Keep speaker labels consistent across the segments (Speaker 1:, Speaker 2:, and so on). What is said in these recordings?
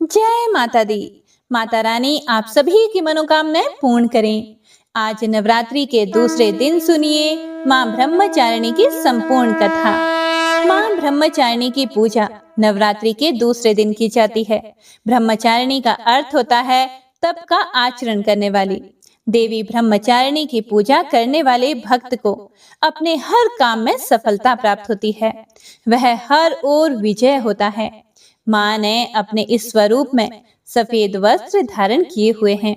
Speaker 1: जय माता दी। माता रानी आप सभी की मनोकामनाएं पूर्ण करें। आज नवरात्रि के दूसरे दिन सुनिए मां ब्रह्मचारिणी की संपूर्ण कथा। मां ब्रह्मचारिणी की पूजा नवरात्रि के दूसरे दिन की जाती है। ब्रह्मचारिणी का अर्थ होता है तप का आचरण करने वाली। देवी ब्रह्मचारिणी की पूजा करने वाले भक्त को अपने हर काम में सफलता प्राप्त होती है। वह हर ओर विजय होता है। मां ने अपने इस स्वरूप में सफेद वस्त्र धारण किए हुए हैं।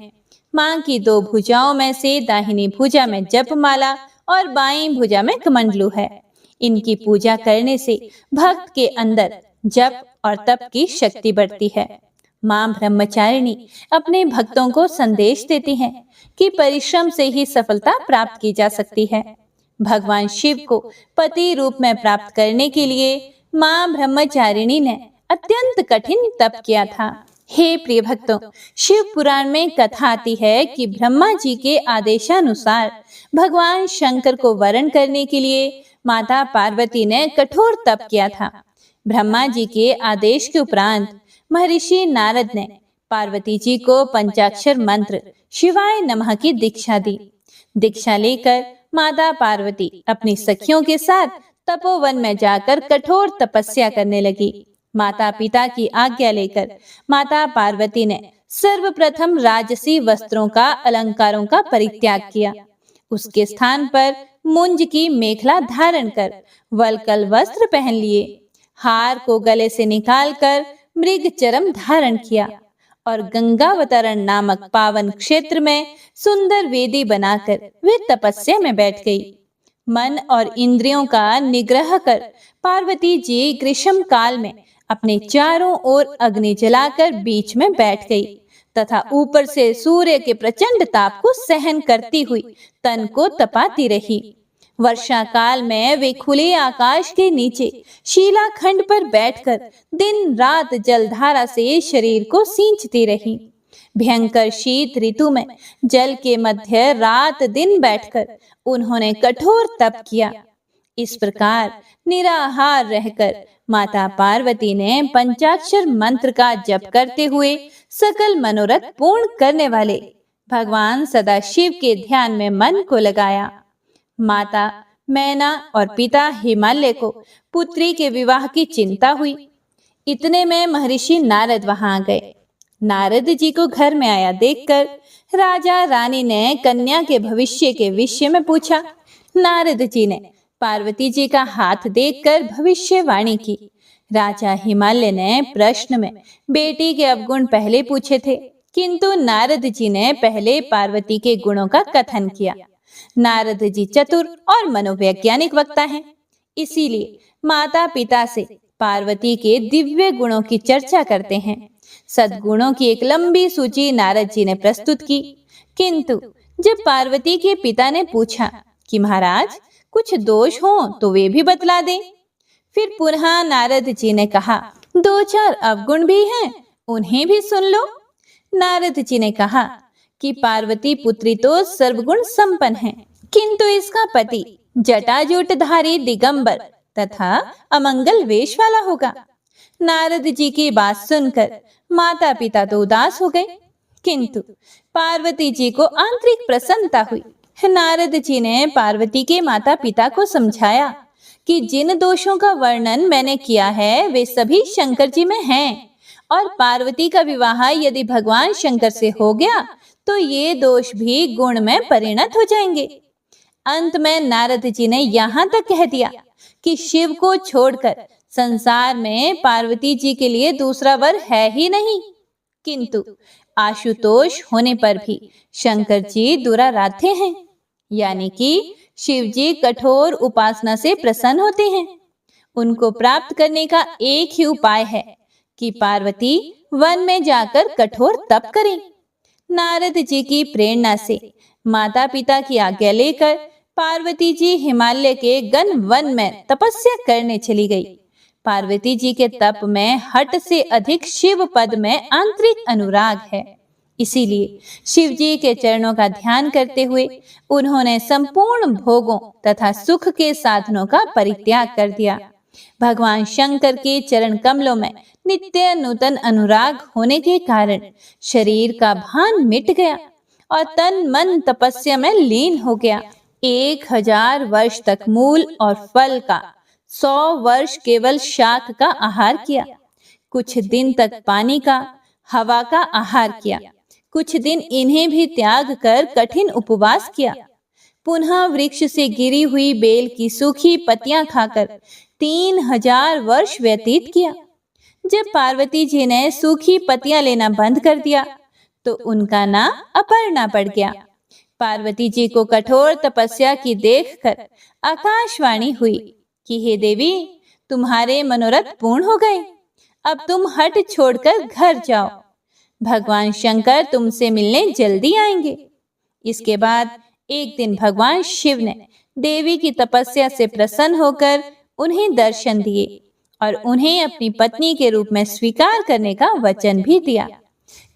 Speaker 1: मां की दो भुजाओं में से दाहिनी भुजा में जपमाला और बाईं भुजा में कमंडलू है। इनकी पूजा करने से भक्त के अंदर जप और तप की शक्ति बढ़ती है। मां ब्रह्मचारिणी अपने भक्तों को संदेश देती हैं कि परिश्रम से ही सफलता प्राप्त की जा सकती है। भगवान शिव को पति रूप में प्राप्त करने के लिए मां ब्रह्मचारिणी ने अत्यंत कठिन तप किया था। हे प्रिय भक्तों, शिव पुराण में कथा आती है कि ब्रह्मा जी के आदेशानुसार भगवान शंकर को वरण करने के लिए माता पार्वती ने कठोर तप किया था। ब्रह्मा जी के आदेश के उपरांत महर्षि नारद ने पार्वती जी को पंचाक्षर मंत्र शिवाय नमः की दीक्षा दी। दीक्षा लेकर माता पार्वती अपनी सखियों के साथ तपोवन में जाकर कठोर तपस्या करने लगी। माता पिता की आज्ञा लेकर माता पार्वती ने सर्वप्रथम राजसी वस्त्रों का अलंकारों का परित्याग किया। उसके स्थान पर मुंज की मेखला धारण कर वलकल वस्त्र पहन लिए। हार को गले से निकालकर मृग चरम धारण किया और गंगावतरण नामक पावन क्षेत्र में सुंदर वेदी बनाकर वे तपस्या में बैठ गई। मन और इंद्रियों का निग्रह कर पार्वती जी ग्रीष्म काल में अपने चारों ओर अग्नि जलाकर बीच में बैठ गई तथा ऊपर से सूर्य के प्रचंड ताप को सहन करती हुई तन को तपाती रही। वर्षा काल में वे खुले आकाश के नीचे शिलाखंड पर बैठकर दिन रात जलधारा से शरीर को सींचती रही। भयंकर शीत ऋतु में जल के मध्य रात दिन बैठकर उन्होंने कठोर तप किया। इस प्रकार निराहार रहकर माता पार्वती ने पंचाक्षर मंत्र का जप करते हुए सकल मनोरथ पूर्ण करने वाले भगवान सदाशिव के ध्यान में मन को लगाया। माता मैना और पिता हिमालय को पुत्री के विवाह की चिंता हुई। इतने में महर्षि नारद वहां आ गए। नारद जी को घर में आया देखकर राजा रानी ने कन्या के भविष्य के विषय में पूछा। नारद जी ने पार्वती जी का हाथ देखकर भविष्यवाणी की। राजा हिमालय ने प्रश्न में बेटी के अवगुण पहले पूछे थे, किंतु नारद जी ने पहले पार्वती के गुणों का कथन किया। नारद जी चतुर और मनोवैज्ञानिक वक्ता हैं, इसीलिए माता पिता से पार्वती के दिव्य गुणों की चर्चा करते हैं। सद्गुणों की एक लंबी सूची नारद जी ने प्रस्तुत की, किंतु जब पार्वती के पिता ने पूछा कि महाराज कुछ दोष हो तो वे भी बतला दें, फिर पुनः नारद जी ने कहा दो चार अवगुण भी हैं, उन्हें भी सुन लो। नारद जी ने कहा कि पार्वती पुत्री तो सर्वगुण संपन्न है, किंतु इसका पति जटाजूटधारी दिगंबर तथा अमंगल वेश वाला होगा। नारद जी की बात सुनकर माता पिता तो उदास हो गए, किंतु पार्वती जी को आंतरिक प्रसन्नता हुई। नारद जी ने पार्वती के माता पिता को समझाया कि जिन दोषों का वर्णन मैंने किया है वे सभी शंकर जी में हैं, और पार्वती का विवाह यदि भगवान शंकर से हो गया तो ये दोष भी गुण में परिणत हो जाएंगे। अंत में नारद जी ने यहाँ तक कह दिया कि शिव को छोड़कर संसार में पार्वती जी के लिए दूसरा वर है ही नहीं, किंतु आशुतोष होने पर भी शंकर जी दुराराध्य हैं, यानी कि शिव जी कठोर उपासना से प्रसन्न होते हैं। उनको प्राप्त करने का एक ही उपाय है कि पार्वती वन में जाकर कठोर तप करें। नारद जी की प्रेरणा से माता पिता की आज्ञा लेकर पार्वती जी हिमालय के गन वन में तपस्या करने चली गई। पार्वती जी के तप में हट से अधिक शिव पद में आंतरिक अनुराग है, इसीलिए शिव जी के चरणों का ध्यान करते हुए उन्होंने संपूर्ण भोगों तथा सुख के साधनों का परित्याग कर दिया। भगवान शंकर के चरण कमलों में नित्य नूतन अनुराग होने के कारण शरीर का भान मिट गया और तन मन तपस्या में लीन हो गया। 1000 वर्ष तक मूल और फल का, 100 वर्ष केवल शाक का आहार किया, कुछ दिन तक पानी का, हवा का आहार किया, कुछ दिन इन्हें भी त्याग कर कठिन उपवास किया। पुनः वृक्ष से गिरी हुई बेल की सूखी पत्तियां खाकर 3000 वर्ष व्यतीत किया। जब पार्वती जी ने सूखी पत्तियां लेना बंद कर दिया तो उनका नाम अपर्णा पड़ गया। पार्वती जी को कठोर तपस्या की देखकर आकाशवाणी हुई कि हे देवी, तुम्हारे मनोरथ पूर्ण हो गए, अब तुम हट छोड़कर घर जाओ, भगवान शंकर तुमसे मिलने जल्दी आएंगे। इसके बाद एक दिन भगवान शिव ने देवी की तपस्या से प्रसन्न होकर उन्हें दर्शन दिए और उन्हें अपनी पत्नी के रूप में स्वीकार करने का वचन भी दिया।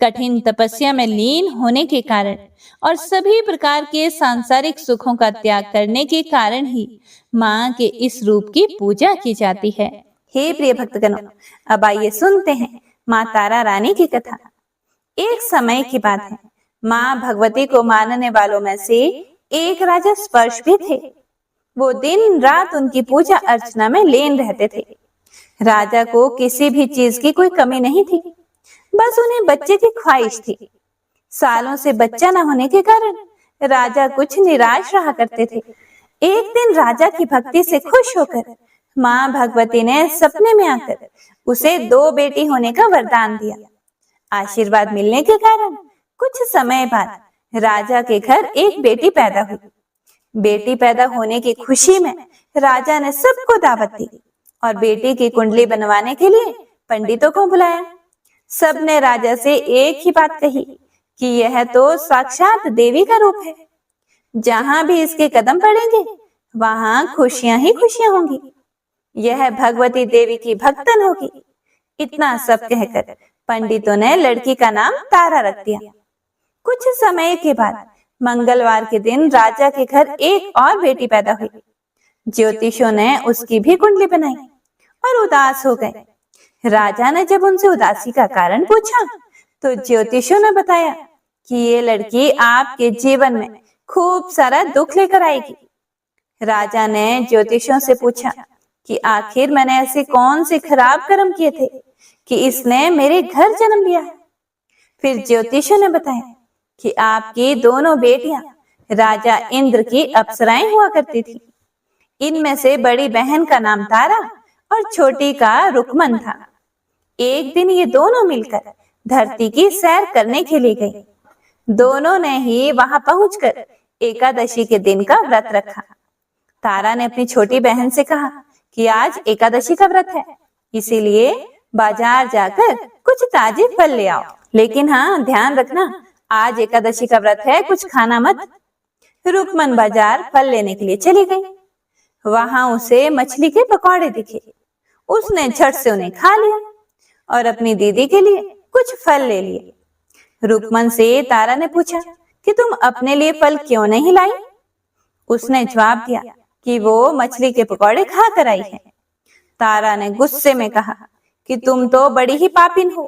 Speaker 1: कठिन तपस्या में लीन होने के कारण और सभी प्रकार के सांसारिक सुखों का त्याग करने के कारण ही माँ के इस रूप की पूजा की जाती है।
Speaker 2: हे प्रिय भक्तगणों, अब आइए सुनते हैं माँ तारा रानी की कथा। एक समय की बात है, माँ भगवती को मानने वालों में से एक राजा स्पर्श भी थे। वो दिन रात उनकी पूजा अर्चना में लीन रहते थे। राजा को किसी भी चीज की कोई कमी नहीं थी, बस उन्हें बच्चे की ख्वाहिश थी। सालों से बच्चा न होने के कारण राजा कुछ निराश रहा करते थे। एक दिन राजा की भक्ति से खुश होकर माँ भगवती ने सपने में आकर उसे 2 बेटी होने का वरदान दिया। आशीर्वाद मिलने के कारण कुछ समय बाद राजा के घर एक बेटी पैदा हुई। बेटी पैदा होने की खुशी में राजा ने सबको दावत दी और बेटी की कुंडली बनवाने के लिए पंडितों को बुलाया। सबने राजा से एक ही बात कही कि यह तो साक्षात देवी का रूप है, जहां भी इसके कदम पड़ेंगे वहां खुशियां ही खुशियां होंगी, यह भगवती देवी की भक्तन होगी। इतना सब कहकर पंडितों ने लड़की का नाम तारा रख दिया। कुछ समय के बाद मंगलवार के दिन राजा के घर एक और बेटी पैदा हुई। ज्योतिषों ने उसकी भी कुंडली बनाई और उदास हो गए। राजा ने जब उनसे उदासी का कारण पूछा तो ज्योतिषों ने बताया कि ये लड़की आपके जीवन में खूब सारा दुख लेकर आएगी। राजा ने ज्योतिषों से पूछा कि आखिर मैंने ऐसे कौन से खराब कर्म किए थे कि इसने मेरे घर जन्म लिया है। फिर ज्योतिषों ने बताया कि आपकी दोनों बेटियां राजा इंद्र की अप्सराएं हुआ करती थी। इनमें से बड़ी बहन का नाम तारा और छोटी का रुकमन था। एक दिन ये दोनों मिलकर धरती की सैर करने के लिए गई। दोनों ने ही वहां पहुंचकर एकादशी के दिन का व्रत रखा। तारा ने अपनी छोटी बहन से कहा कि आज एकादशी का व्रत है, इसीलिए बाजार जाकर कुछ ताजे फल ले आओ, लेकिन हाँ ध्यान रखना आज एकादशी का व्रत है, कुछ खाना मत। रुकमन बाजार फल लेने के लिए चली गई। वहां उसे मछली के पकौड़े दिखे। उसने झट से उन्हें खा लिया और अपनी दीदी के लिए कुछ फल ले लिए। रुकमन से तारा ने पूछा कि तुम अपने लिए फल क्यों नहीं लाई? उसने जवाब दिया कि वो मछली के पकौड़े खा कर आई है। तारा ने गुस्से में कहा कि तुम तो बड़ी ही पापिन हो,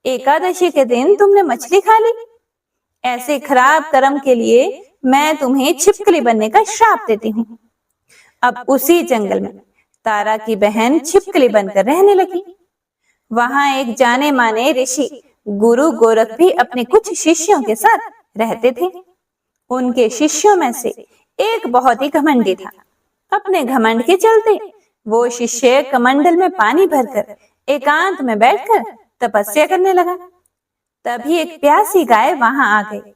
Speaker 2: एकादशी के दिन तुमने मछली खा ली। ऐसे खराब कर्म के लिए मैं तुम्हें छिपकली बनने का श्राप देती हूँ। अब उसी जंगल में तारा की बहन छिपकली बनकर रहने लगी। वहां एक जाने माने ऋषि गुरु गोरख भी अपने कुछ शिष्यों के साथ रहते थे। उनके शिष्यों में से एक बहुत ही घमंडी था। अपने घमंड के चलते वो शिष्य कमंडल में पानी भरकर एकांत में बैठकर तपस्या करने लगा। तभी एक प्यासी गाय वहां आ गई।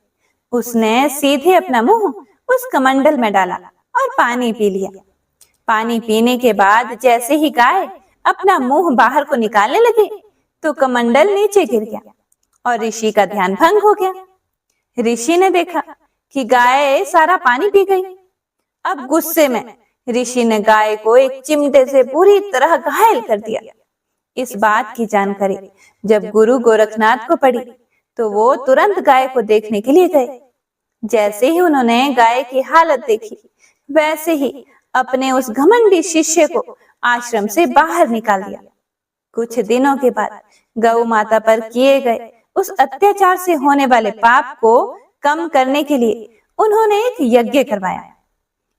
Speaker 2: उसने सीधे अपना मुंह उस कमंडल में डाला और पानी पी लिया। पानी पीने के बाद जैसे ही गाय अपना मुंह बाहर को निकालने लगी तो कमंडल नीचे गिर गया और ऋषि का ध्यान भंग हो गया। ऋषि ने देखा कि गाय सारा पानी पी गई। अब गुस्से में ऋषि ने गाय को एक चिमटे से पूरी तरह घायल कर दिया। इस बात की जानकारी जब गुरु गोरखनाथ को पड़ी तो वो तुरंत गाय को देखने के लिए गए। जैसे ही उन्होंने गाय की हालत देखी, वैसे ही अपने उस घमंडी शिष्य को आश्रम से बाहर निकाल दिया। कुछ दिनों के बाद गौ माता पर किए गए उस अत्याचार से होने वाले पाप को कम करने के लिए उन्होंने एक यज्ञ करवाया।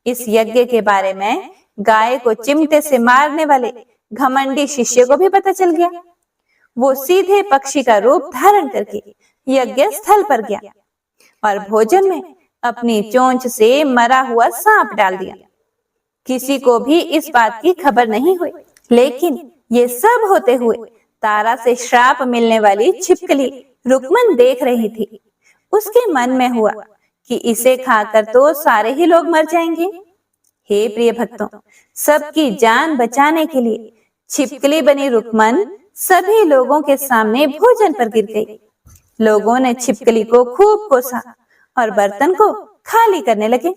Speaker 2: इस यज्ञ के बारे में गाय को चिमटे से मारने वाले घमंडी शिष्य को भी पता चल गया। वो सीधे पक्षी का रूप धारण करके यज्ञ स्थल पर गया और भोजन में अपनी चोंच से मरा हुआ सांप डाल दिया। किसी को भी इस बात की खबर नहीं हुई, लेकिन ये सब होते हुए तारा से श्राप मिलने वाली छिपकली रुक्मन देख रही थी। उसके मन में हुआ कि इसे खाकर तो सारे ही लोग मर जाएंगे। हे प्रिय भक्तों, सबकी जान बचाने के लिए छिपकली बनी रुक्मन सभी लोगों के सामने भोजन पर गिर गई। लोगों ने छिपकली को खूब कोसा और बर्तन को खाली करने लगे।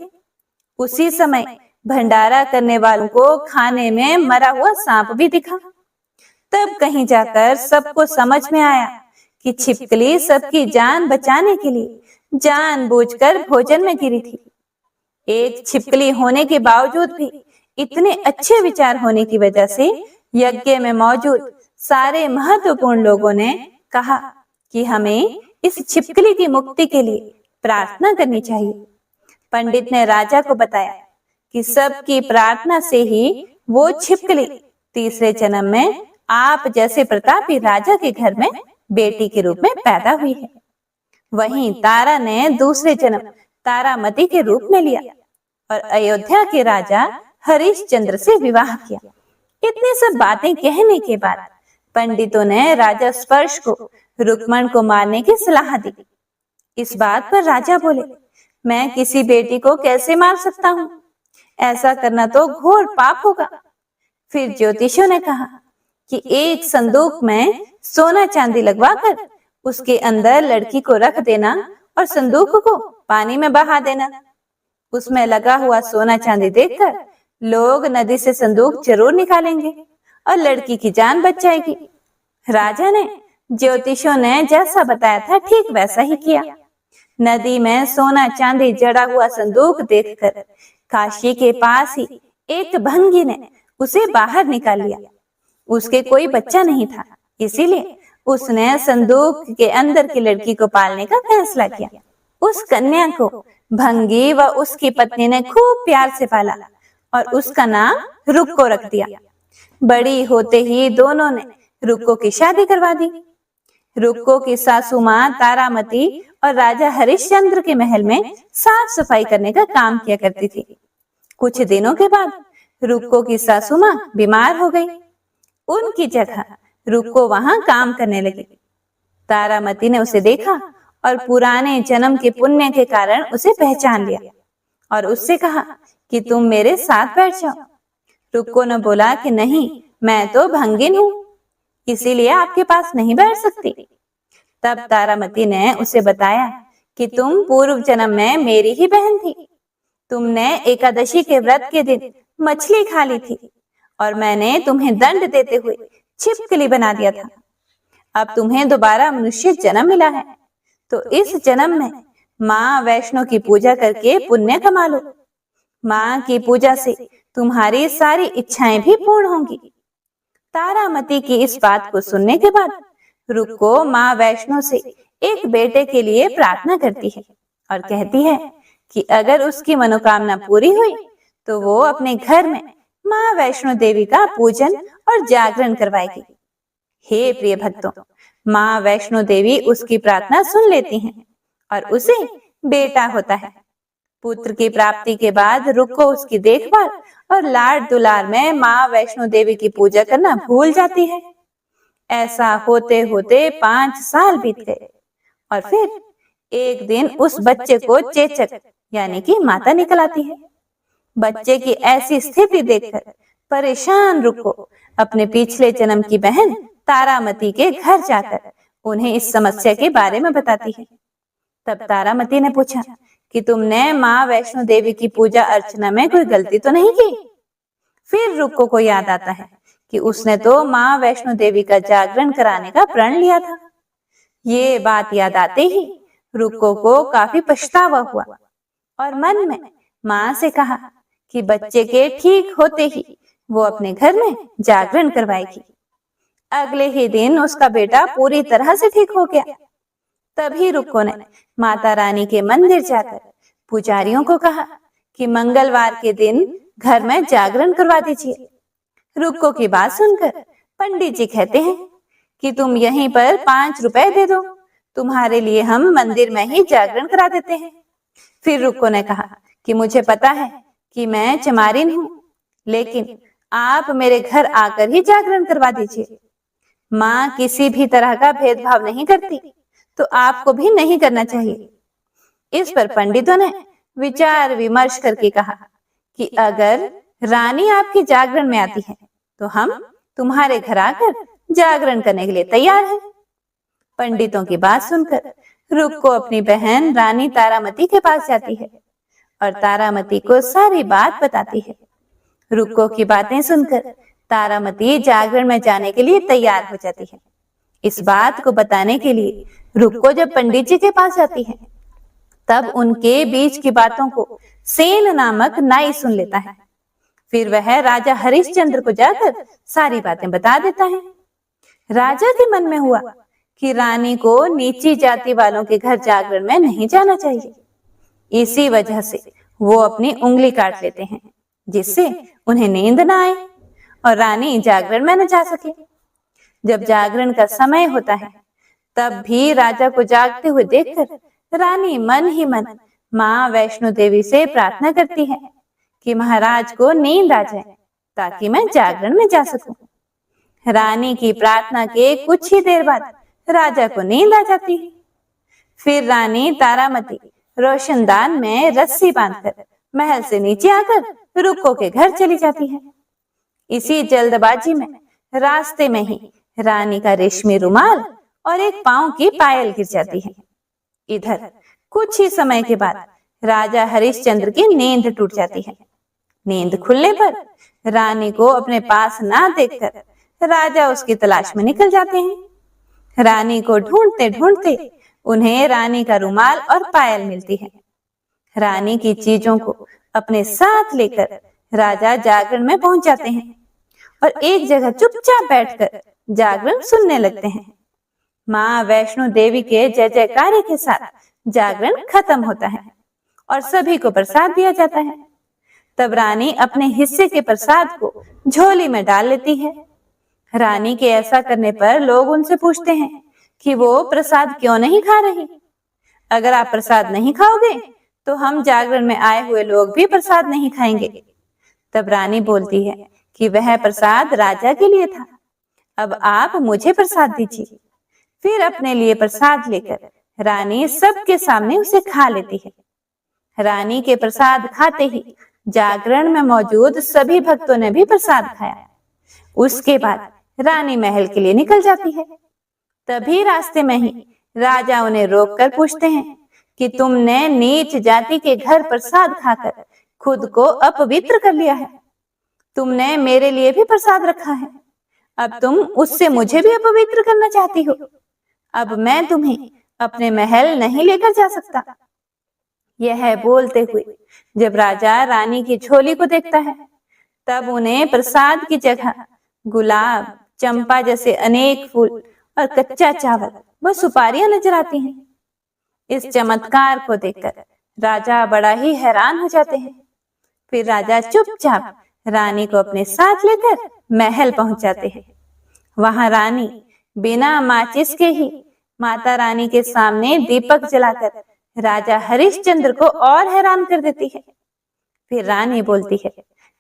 Speaker 2: उसी समय भंडारा करने वालों को खाने में मरा हुआ सांप भी दिखा। तब कहीं जाकर सबको समझ में आया कि छिपकली सबकी जान बचाने के लिए जानबूझकर भोजन में गिरी थी। एक छिपकली होने के बावजूद भी इतने अच्छे विचार होने की वजह से यज्ञ में मौजूद सारे महत्वपूर्ण लोगों ने कहा कि हमें इस छिपकली की मुक्ति के लिए प्रार्थना करनी चाहिए। पंडित ने राजा को बताया कि सबकी प्रार्थना से ही वो छिपकली तीसरे जन्म में आप जैसे प्रतापी राजा के घर में बेटी के रूप में पैदा हुई है। वहीं तारा ने दूसरे जन्म तारामती के रूप में लिया और अयोध्या के राजा हरिश्चंद्र से विवाह किया। इतनी सब बातें कहने के बाद पंडितों ने राजा स्पर्श को रुक्मण को मारने की सलाह दी। इस बात पर राजा बोले, मैं किसी बेटी को कैसे मार सकता हूँ? ऐसा करना तो घोर पाप होगा। फिर ज्योतिषियों ने कहा कि एक संदूक में सोना चांदी लगवाकर उसके अंदर लड़की को रख देना और संदूक को पानी में बहा देना। उसमें लगा हुआ सोना चांदी देखकर लोग नदी से संदूक जरूर निकालेंगे और लड़की की जान बच जाएगी। राजा ने ज्योतिषियों ने जैसा बताया था ठीक वैसा ही किया। नदी में सोना चांदी जड़ा हुआ संदूक देखकर काशी के पास ही एक भंगी ने उसे बाहर निकाल लिया। उसके कोई बच्चा नहीं था, इसीलिए उसने संदूक के अंदर की लड़की को पालने का फैसला किया। उस कन्या को भंगी व उसकी पत्नी ने खूब प्यार से पाला और उसका नाम रुक्को रख दिया। बड़ी होते ही दोनों ने रुक्को की शादी करवा दी। रुक्को की सासू माँ तारामती और राजा हरिश्चंद्र के महल में साफ सफाई करने का काम किया करती थी। कुछ दिनों के बाद रुक्को की सासू माँ बीमार हो गई। उनकी जगह रुक्को वहां काम करने लगी। तारामती ने उसे देखा और पुराने जन्म के पुण्य के कारण उसे पहचान लिया और उससे कहा कि तुम मेरे साथ बैठ जाओ। रुक्को ने बोला कि नहीं, मैं तो भंगिन हूँ, इसीलिए आपके पास नहीं बैठ सकती। तब तारामती ने उसे बताया कि तुम पूर्व जन्म में मेरी ही बहन थी। तुमने एकादशी के व्रत के दिन मछली खा ली थी और मैंने तुम्हें दंड देते हुए छिपकली बना दिया था। अब तुम्हें दोबारा मनुष्य जन्म मिला है, तो इस जन्म में माँ वैष्णो की पूजा करके पुण्य कमा लो। माँ की पूजा से तुम्हारी सारी इच्छाएं भी पूर्ण होंगी। तारामती की इस बात को सुनने के बाद रुक्को माँ वैष्णो से एक बेटे के लिए प्रार्थना करती है और कहती है कि अगर उसकी मनोकामना पूरी हुई तो वो अपने घर में माँ वैष्णो देवी का पूजन और जागरण करवाएगी। हे प्रिय भक्तों, माँ वैष्णो देवी उसकी प्रार्थना सुन लेती हैं और उसे बेटा होता है। पुत्र की प्राप्ति के बाद रुक्को उसकी देखभाल और लाड दुलार में माँ वैष्णो देवी की पूजा करना भूल जाती है। ऐसा होते होते 5 साल बीत गए और फिर एक दिन उस बच्चे को चेचक यानी कि माता निकल आती है। बच्चे की ऐसी स्थिति देखकर परेशान रुक्को अपने पिछले जन्म की बहन तारामती के घर जाकर उन्हें इस समस्या के बारे में बताती है। तब तारामती ने पूछा कि तुमने माँ वैष्णो देवी की पूजा अर्चना में कोई गलती तो नहीं की? फिर रुक्को को याद आता है कि उसने तो माँ वैष्णो देवी का जागरण कराने का प्रण लिया था। ये बात याद आते ही रुक्को को काफी पछतावा हुआ और मन में माँ से कहा कि बच्चे के ठीक होते ही वो अपने घर में जागरण करवाएगी। अगले ही दिन उसका बेटा पूरी तरह से ठीक हो गया। तभी रुक्को ने माता रानी के मंदिर जाकर पुजारियों को कहा कि मंगलवार के दिन घर में जागरण करवा दीजिए। रुक्को की बात सुनकर पंडित जी कहते हैं कि तुम यहीं पर 5 रुपए दे दो, तुम्हारे लिए हम मंदिर में ही जागरण करा देते हैं। फिर रुक्को ने कहा कि मुझे पता है कि मैं चमारिन हूँ, लेकिन आप मेरे घर आकर ही जागरण करवा दीजिए। माँ किसी भी तरह का भेदभाव नहीं करती, तो आपको भी नहीं करना चाहिए। इस पर पंडितों ने विचार विमर्श करके कहा कि अगर रानी आपके जागरण में आती है तो हम तुम्हारे घर आकर जागरण करने के लिए तैयार हैं। पंडितों की बात सुनकर रुक्को अपनी बहन रानी तारामती के पास जाती है और तारामती को सारी बात बताती है। रुक्को की बातें सुनकर तारामती जागरण में जाने के लिए तैयार हो जाती है। इस बात को बताने के लिए रुक्को जब पंडित जी के पास जाती है, तब उनके बीच की बातों को सेन नामक नाई सुन लेता है। फिर वह राजा हरिश्चंद्र को जाकर सारी बातें बता देता है। राजा के मन में हुआ कि रानी को नीची जाति वालों के घर जागरण में नहीं जाना चाहिए। इसी वजह से वो अपनी उंगली काट लेते हैं, जिससे उन्हें नींद न आए और रानी जागरण में न जा सके। जब जागरण का समय होता है, तब भी राजा को जागते हुए देखकर रानी मन ही मन माँ वैष्णो देवी से प्रार्थना करती है कि महाराज को नींद आ जाए ताकि मैं जागरण में जा सकूं। रानी की प्रार्थना के कुछ ही देर बाद राजा को नींद आ जाती है। फिर रानी तारामती रोशनदान में रस्सी बांधकर महल से नीचे आकर रुक्को के घर चली जाती है। इसी जल्दबाजी में रास्ते में ही रानी का रेशमी रुमाल और एक पांव की पायल गिर जाती है। इधर कुछ ही समय के बाद राजा हरिश्चंद्र की नींद टूट जाती है। नींद खुलने पर रानी को अपने पास ना देखकर राजा उसकी तलाश में निकल जाते हैं। रानी को ढूंढते ढूंढते उन्हें रानी का रुमाल और पायल मिलती है। रानी की चीजों को अपने साथ लेकर राजा जागरण में पहुंच जाते हैं और एक जगह चुपचाप बैठकर जागरण सुनने लगते हैं। माँ वैष्णो देवी के जय जयकारे के साथ जागरण खत्म होता है और सभी को प्रसाद दिया जाता है। तब रानी अपने हिस्से के प्रसाद को झोली में डाल लेती है। रानी के ऐसा करने पर लोग उनसे पूछते हैं कि वो प्रसाद क्यों नहीं खा रही। अगर आप प्रसाद नहीं खाओगे तो हम जागरण में आए हुए लोग भी प्रसाद नहीं खाएंगे। तब रानी बोलती है कि वह प्रसाद राजा के लिए था, अब आप मुझे प्रसाद दीजिए। फिर अपने लिए प्रसाद लेकर रानी सबके सामने उसे खा लेती है। रानी के प्रसाद खाते ही जागरण में मौजूद सभी भक्तों ने भी प्रसाद खाया। उसके बाद रानी महल के लिए निकल जाती है। तभी रास्ते में ही राजा उन्हें रोककर पूछते हैं कि तुमने नीच जाति के घर प्रसाद खाकर खुद को अपवित्र कर लिया है। तुमने मेरे लिए भी प्रसाद रखा है, अब तुम उससे मुझे भी अपवित्र करना चाहती हो। अब मैं तुम्हें अपने महल नहीं लेकर जा सकता। यह बोलते हुए जब राजा रानी की झोली को देखता है, तब उन्हें प्रसाद की जगह गुलाब, चंपा जैसे अनेक फूल और कच्चा चावल व सुपारियां नजर आती हैं। इस चमत्कार को देखकर राजा बड़ा ही हैरान हो जाते हैं। फिर राजा चुपचाप रानी को अपने साथ लेकर महल पहुंच जाते हैं। वहां रानी बिना माचिस के ही माता रानी के सामने दीपक जलाकर राजा हरिश्चंद्र को और हैरान कर देती है। फिर रानी बोलती है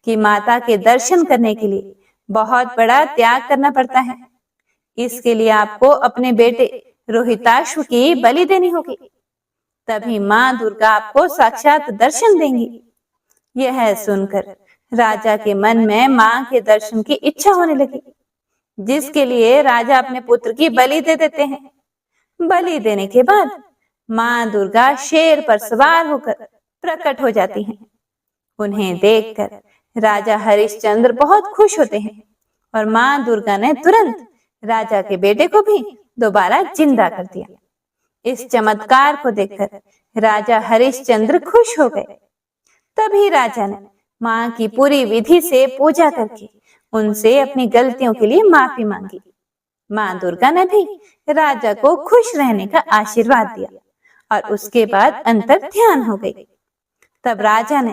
Speaker 2: कि माता के दर्शन करने के लिए बहुत बड़ा त्याग करना पड़ता है। इसके लिए आपको अपने बेटे रोहिताश्व की बलि देनी होगी, तभी माँ दुर्गा आपको साक्षात दर्शन देंगी। यह सुनकर राजा के मन में माँ के दर्शन की इच्छा होने लगी, जिसके लिए राजा अपने पुत्र की बलि दे देते हैं। बलि देने के बाद माँ दुर्गा शेर पर सवार होकर प्रकट हो जाती हैं। उन्हें देखकर राजा हरिश्चंद्र बहुत खुश होते हैं और माँ दुर्गा ने तुरंत राजा के बेटे को भी दोबारा जिंदा कर दिया। इस चमत्कार को देखकर राजा हरिश्चंद्र खुश हो गए। तभी राजा ने माँ की पूरी विधि से पूजा करके उनसे अपनी गलतियों के लिए माफी मांगी। माँ दुर्गा ने भी राजा को खुश रहने का आशीर्वाद दिया और उसके बाद अंतर ध्यान हो गई। तब राजा ने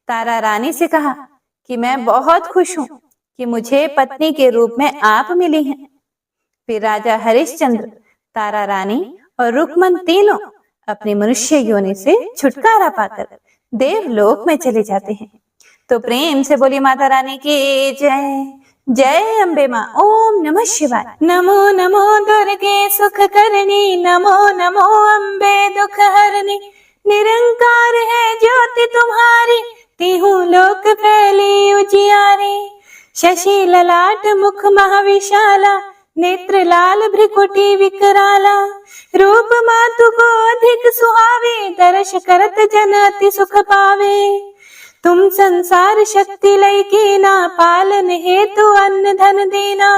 Speaker 2: तारा रानी से कहा कि मैं बहुत खुश हूँ कि मुझे पत्नी के रूप में आप मिली हैं। फिर राजा हरिश्चंद्र, तारा रानी और रुक्मन तीनों अपनी मनुष्य योनि से छुटकारा पाकर देवलोक में चले जाते हैं। तो प्रेम से बोली माता रानी की जय। जय अम्बे माँ। ओम नमः शिवाय।
Speaker 1: नमो नमो दुर्गे सुख करनी, नमो नमो अम्बे दुख हरनी। निरंकार है ज्योति तुम्हारी, तीहूं लोक फैली उजियारी। शशि ललाट मुख महाविशाला, नेत्र लाल भ्रिकुटी विकराला। रूप मातु को अधिक सुहावे, दर्श करत जन अति सुख पावे। तुम संसार शक्ति लय की ना, पालन हेतु अन्न धन देना।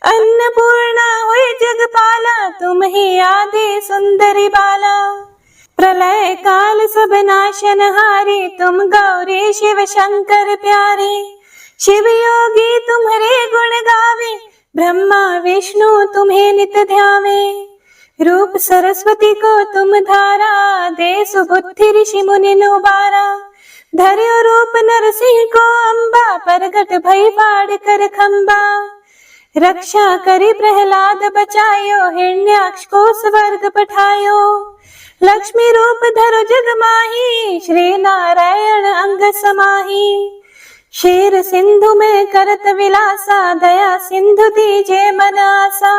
Speaker 1: अन्नपूर्णा हुई जगपाला, तुम ही आदि सुंदरी बाला। प्रलय काल सब नाशन हारे, तुम गौरी शिव शंकर प्यारे। शिव योगी तुम्हारे गुण गावे, ब्रह्मा विष्णु तुम्हें नित ध्यावे। रूप सरस्वती को तुम धारा, दे सुबुद्धि ऋषि मुनि नुबारा। धर्यो रूप नरसिंह को अम्बा, प्रगट भई फाड़ कर खंबा। रक्षा करी प्रहलाद बचायो, हिरण्याक्ष को स्वर्ग पठायो। लक्ष्मी रूप धरो जग माही, श्री नारायण अंग समाही। शेर सिंधु में करत विलासा, दया सिंधु दीजे मन आसा।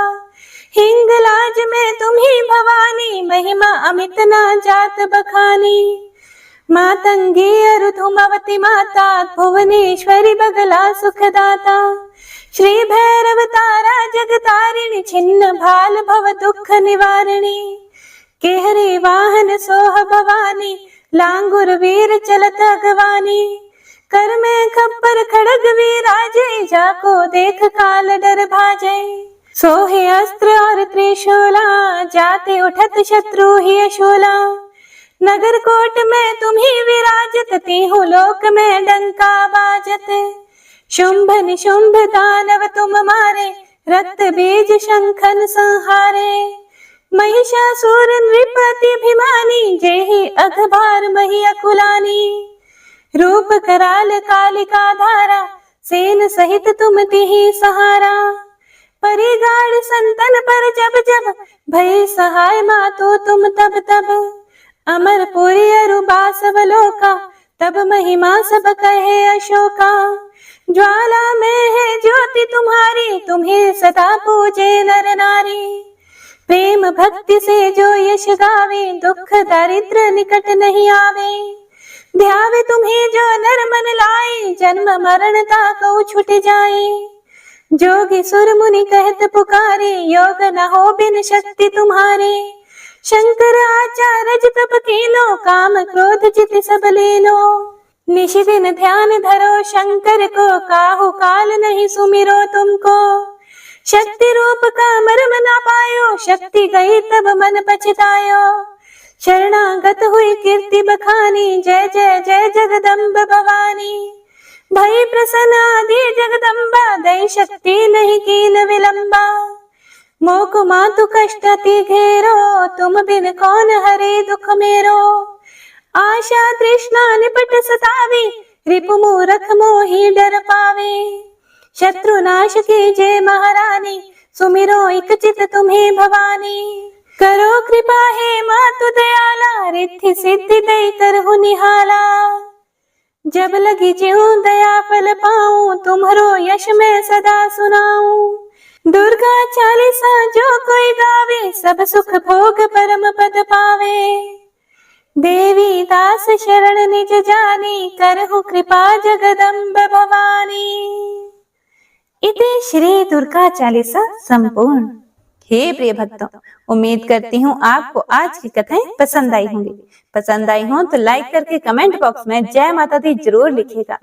Speaker 1: हिंगलाज में तुम्ही भवानी, महिमा अमित ना जात बखानी। मातंगी अरु धूमवती माता, भुवनेश्वरी बगला सुखदाता। श्री भैरव तारा जगतारिणी, छिन्न भाल भव दुख निवारिणी। केहरे वाहन सोह भवानी, लांगुर वीर चलत अगवानी। कर में खप्पर खड़ग विराजे, जाको देख काल डर भाजे। सोहे अस्त्र और त्रिशूला, जाते उठत शत्रु ही शूला। नगर कोट में तुम ही विराजत, तीहूं लोक में डंका बाजत। शुंभ निशुंभ दानव तुम मारे, रक्त बीज शंखन संहारे। महिषासुर नृपति अभिमानी, जेहि अघभार मही अकुलानी। रूप कराल कालिका धारा, सेन सहित तुम तिहि सहारा। परिगाड़ संतन पर जब जब, भय सहाय मातु तुम तब तब। अमरपुरी अरु बासवलोका, तब महिमा सब कहे अशोका। ज्वाला में है ज्योति तुम्हारी, तुम्हें सदा पूजे नर नारी। प्रेम भक्ति से जो यश गावे, दुख दारिद्र निकट नहीं आवे। ध्यावे तुम्हें जो नर मन लाए, जन्म मरण ताको छुट जाए। जोगी सुर मुनि कहत पुकारे, योग न हो बिन शक्ति तुम्हारे। शंकर आचार्य तप कीनो, काम क्रोध चित सब लेनो। निश दिन ध्यान धरो शंकर को, काहू काल नहीं सुमिरो तुमको। शक्ति रूप का मर्म ना पायो, शक्ति गई तब मन पछतायो। शरणागत हुई कीर्ति बखानी, जय जय जय जगदम्ब भवानी। भई प्रसन्न आदि जगदम्बा, दई शक्ति नहीं कीन विलंबा। मोको मातु कष्ट अति घेरो, तुम बिन कौन हरे दुख मेरो। आशा तृष्णा निपट सतावी, रिपु मूरख मोहि डर पावे। शत्रु नाश कीजे महारानी, सुमिरो एक चित तुम्हें भवानी। करो कृपा हे मातु दयाला, रिद्धि सिद्धि दई करहु निहाला। जब लगी ज्यों दया फल पाऊं, तुम्हरो यश में सदा सुनाऊं। दुर्गा चालीसा जो कोई गावे, सब सुख भोग परम पद पावे। देवी दास शरण निज जानी, करहु कृपा जगदम्ब भवानी। इति श्री दुर्गा चालीसा संपूर्ण। हे प्रिय भक्तों, उम्मीद करती हूँ आपको आज की कथाएं पसंद आई होंगी। पसंद आई हो तो लाइक करके कमेंट बॉक्स में जय माता दी जरूर लिखिएगा।